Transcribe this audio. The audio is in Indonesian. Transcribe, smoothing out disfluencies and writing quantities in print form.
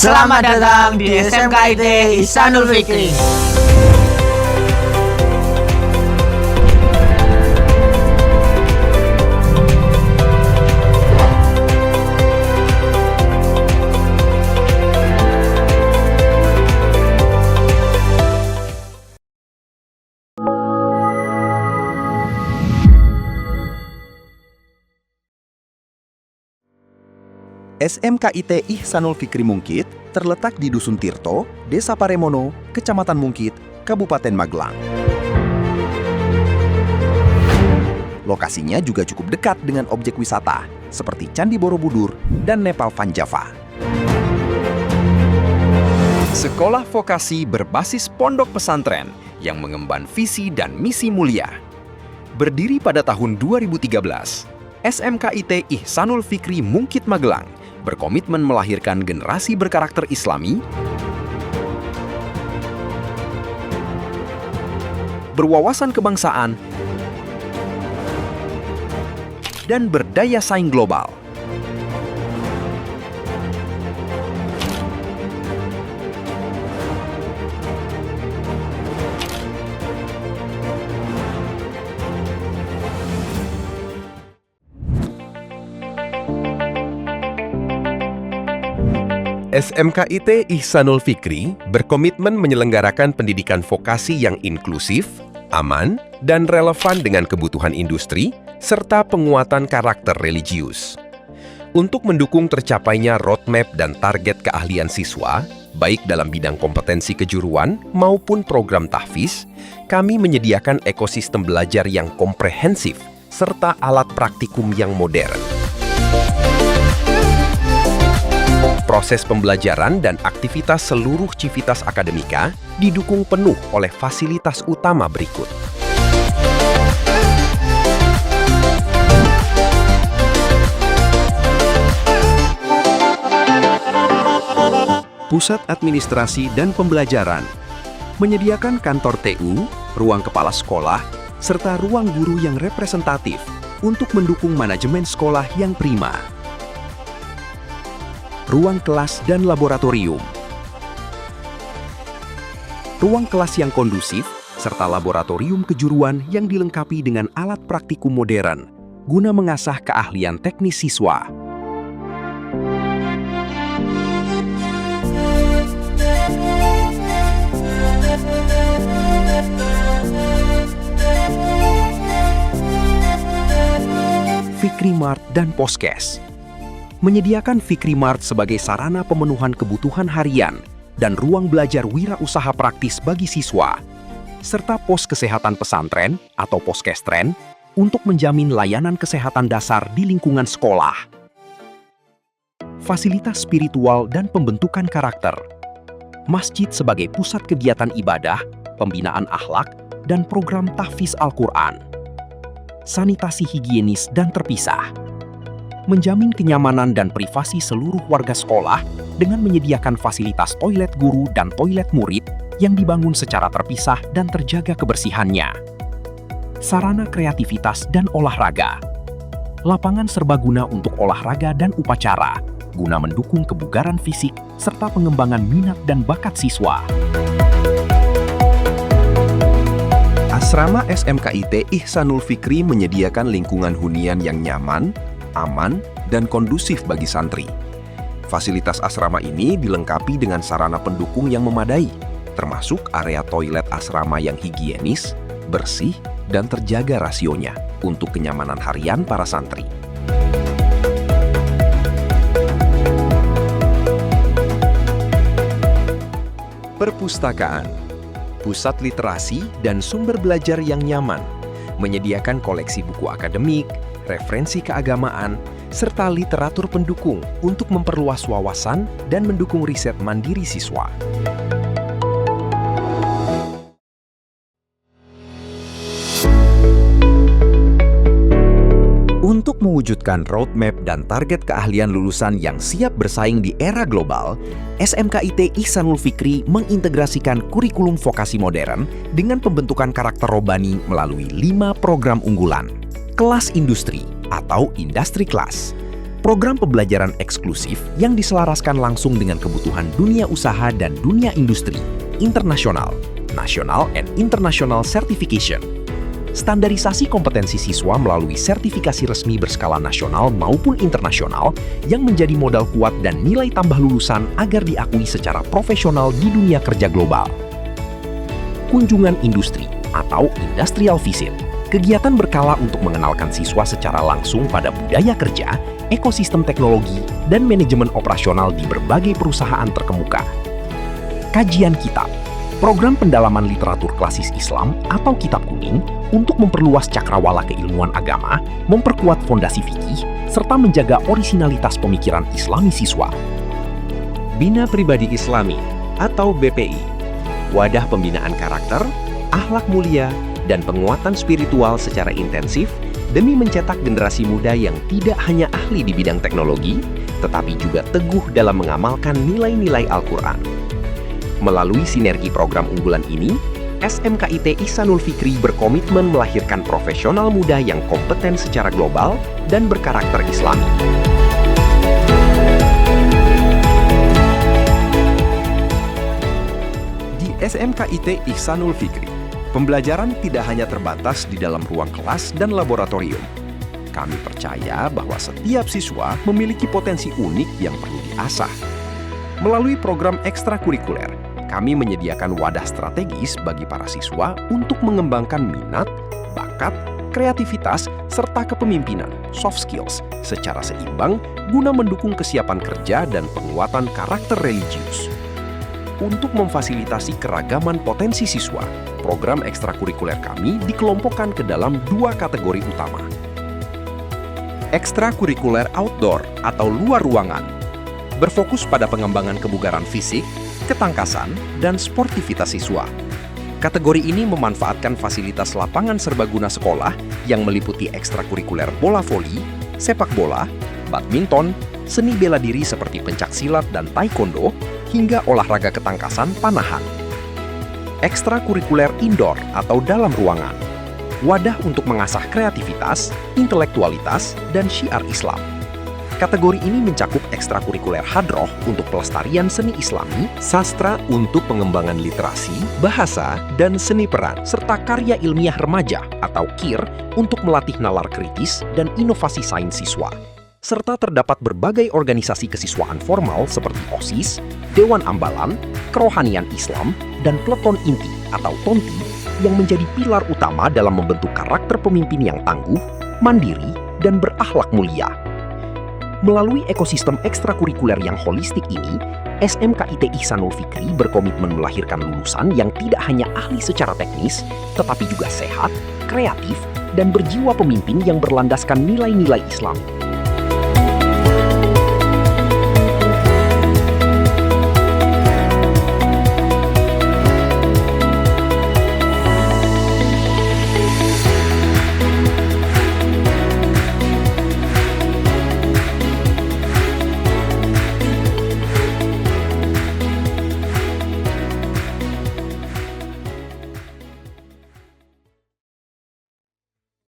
Selamat datang di SMKIT Ihsanul Fikri. SMKIT Ihsanul Fikri Mungkit terletak di Dusun Tirto, Desa Paremono, Kecamatan Mungkit, Kabupaten Magelang. Lokasinya juga cukup dekat dengan objek wisata seperti Candi Borobudur dan Nepal Van Java. Sekolah vokasi berbasis pondok pesantren yang mengemban visi dan misi mulia. Berdiri pada tahun 2013, SMKIT Ihsanul Fikri Mungkit Magelang berkomitmen melahirkan generasi berkarakter Islami, berwawasan kebangsaan, dan berdaya saing global. SMKIT Ihsanul Fikri berkomitmen menyelenggarakan pendidikan vokasi yang inklusif, aman, dan relevan dengan kebutuhan industri, serta penguatan karakter religius. Untuk mendukung tercapainya roadmap dan target keahlian siswa, baik dalam bidang kompetensi kejuruan maupun program tahfiz, kami menyediakan ekosistem belajar yang komprehensif serta alat praktikum yang modern. Proses pembelajaran dan aktivitas seluruh civitas akademika didukung penuh oleh fasilitas utama berikut. Pusat Administrasi dan Pembelajaran menyediakan kantor TU, ruang kepala sekolah, serta ruang guru yang representatif untuk mendukung manajemen sekolah yang prima. Ruang kelas dan laboratorium. Ruang kelas yang kondusif, serta laboratorium kejuruan yang dilengkapi dengan alat praktikum modern, guna mengasah keahlian teknis siswa. Fikri Mart dan Poskes menyediakan Fikri Mart sebagai sarana pemenuhan kebutuhan harian dan ruang belajar wirausaha praktis bagi siswa, serta pos kesehatan pesantren atau poskestren untuk menjamin layanan kesehatan dasar di lingkungan sekolah. Fasilitas spiritual dan pembentukan karakter. Masjid sebagai pusat kegiatan ibadah, pembinaan akhlak, dan program tahfiz Al-Quran. Sanitasi higienis dan terpisah. Menjamin kenyamanan dan privasi seluruh warga sekolah dengan menyediakan fasilitas toilet guru dan toilet murid yang dibangun secara terpisah dan terjaga kebersihannya. Sarana kreativitas dan olahraga. Lapangan serbaguna untuk olahraga dan upacara, guna mendukung kebugaran fisik serta pengembangan minat dan bakat siswa. Asrama SMKIT Ihsanul Fikri menyediakan lingkungan hunian yang nyaman, aman, dan kondusif bagi santri. Fasilitas asrama ini dilengkapi dengan sarana pendukung yang memadai, termasuk area toilet asrama yang higienis, bersih, dan terjaga rasionya untuk kenyamanan harian para santri. Perpustakaan, pusat literasi dan sumber belajar yang nyaman, menyediakan koleksi buku akademik, referensi keagamaan, serta literatur pendukung untuk memperluas wawasan dan mendukung riset mandiri siswa. Untuk mewujudkan roadmap dan target keahlian lulusan yang siap bersaing di era global, SMKIT Ihsanul Fikri mengintegrasikan kurikulum vokasi modern dengan pembentukan karakter robani melalui 5 program unggulan. Kelas industri atau industri class, Program pembelajaran eksklusif yang diselaraskan langsung dengan kebutuhan dunia usaha dan dunia industri, internasional, national and international certification. Standarisasi kompetensi siswa melalui sertifikasi resmi berskala nasional maupun internasional yang menjadi modal kuat dan nilai tambah lulusan agar diakui secara profesional di dunia kerja global. Kunjungan industri atau industrial visit, kegiatan berkala untuk mengenalkan siswa secara langsung pada budaya kerja, ekosistem teknologi, dan manajemen operasional di berbagai perusahaan terkemuka. Kajian kitab, program pendalaman literatur klasis Islam atau kitab kuning untuk memperluas cakrawala keilmuan agama, memperkuat fondasi fikih, serta menjaga orisinalitas pemikiran Islami siswa. Bina Pribadi Islami atau BPI, wadah pembinaan karakter, akhlak mulia, dan penguatan spiritual secara intensif demi mencetak generasi muda yang tidak hanya ahli di bidang teknologi, tetapi juga teguh dalam mengamalkan nilai-nilai Al-Quran. Melalui sinergi program unggulan ini, SMKIT Ihsanul Fikri berkomitmen melahirkan profesional muda yang kompeten secara global dan berkarakter Islami. Di SMKIT Ihsanul Fikri, pembelajaran tidak hanya terbatas di dalam ruang kelas dan laboratorium. Kami percaya bahwa setiap siswa memiliki potensi unik yang perlu diasah. Melalui program ekstrakurikuler, kami menyediakan wadah strategis bagi para siswa untuk mengembangkan minat, bakat, kreativitas, serta kepemimpinan, soft skills, secara seimbang guna mendukung kesiapan kerja dan penguatan karakter religius. Untuk memfasilitasi keragaman potensi siswa, program ekstrakurikuler kami dikelompokkan ke dalam dua kategori utama. Ekstrakurikuler outdoor atau luar ruangan, berfokus pada pengembangan kebugaran fisik, ketangkasan, dan sportivitas siswa. Kategori ini memanfaatkan fasilitas lapangan serbaguna sekolah yang meliputi ekstrakurikuler bola voli, sepak bola, badminton, seni bela diri seperti pencaksilat dan taekwondo, hingga olahraga ketangkasan panahan. Ekstrakurikuler indoor atau dalam ruangan, wadah untuk mengasah kreativitas, intelektualitas, dan syiar Islam. Kategori ini mencakup ekstrakurikuler hadroh untuk pelestarian seni Islami, sastra untuk pengembangan literasi, bahasa, dan seni peran, serta karya ilmiah remaja atau KIR untuk melatih nalar kritis dan inovasi sains siswa. Serta terdapat berbagai organisasi kesiswaan formal seperti OSIS, Dewan Ambalan, Kerohanian Islam, dan Peleton Inti atau TONTI yang menjadi pilar utama dalam membentuk karakter pemimpin yang tangguh, mandiri, dan berakhlak mulia. Melalui ekosistem ekstrakurikuler yang holistik ini, SMKIT Ihsanul Fikri berkomitmen melahirkan lulusan yang tidak hanya ahli secara teknis, tetapi juga sehat, kreatif, dan berjiwa pemimpin yang berlandaskan nilai-nilai Islam.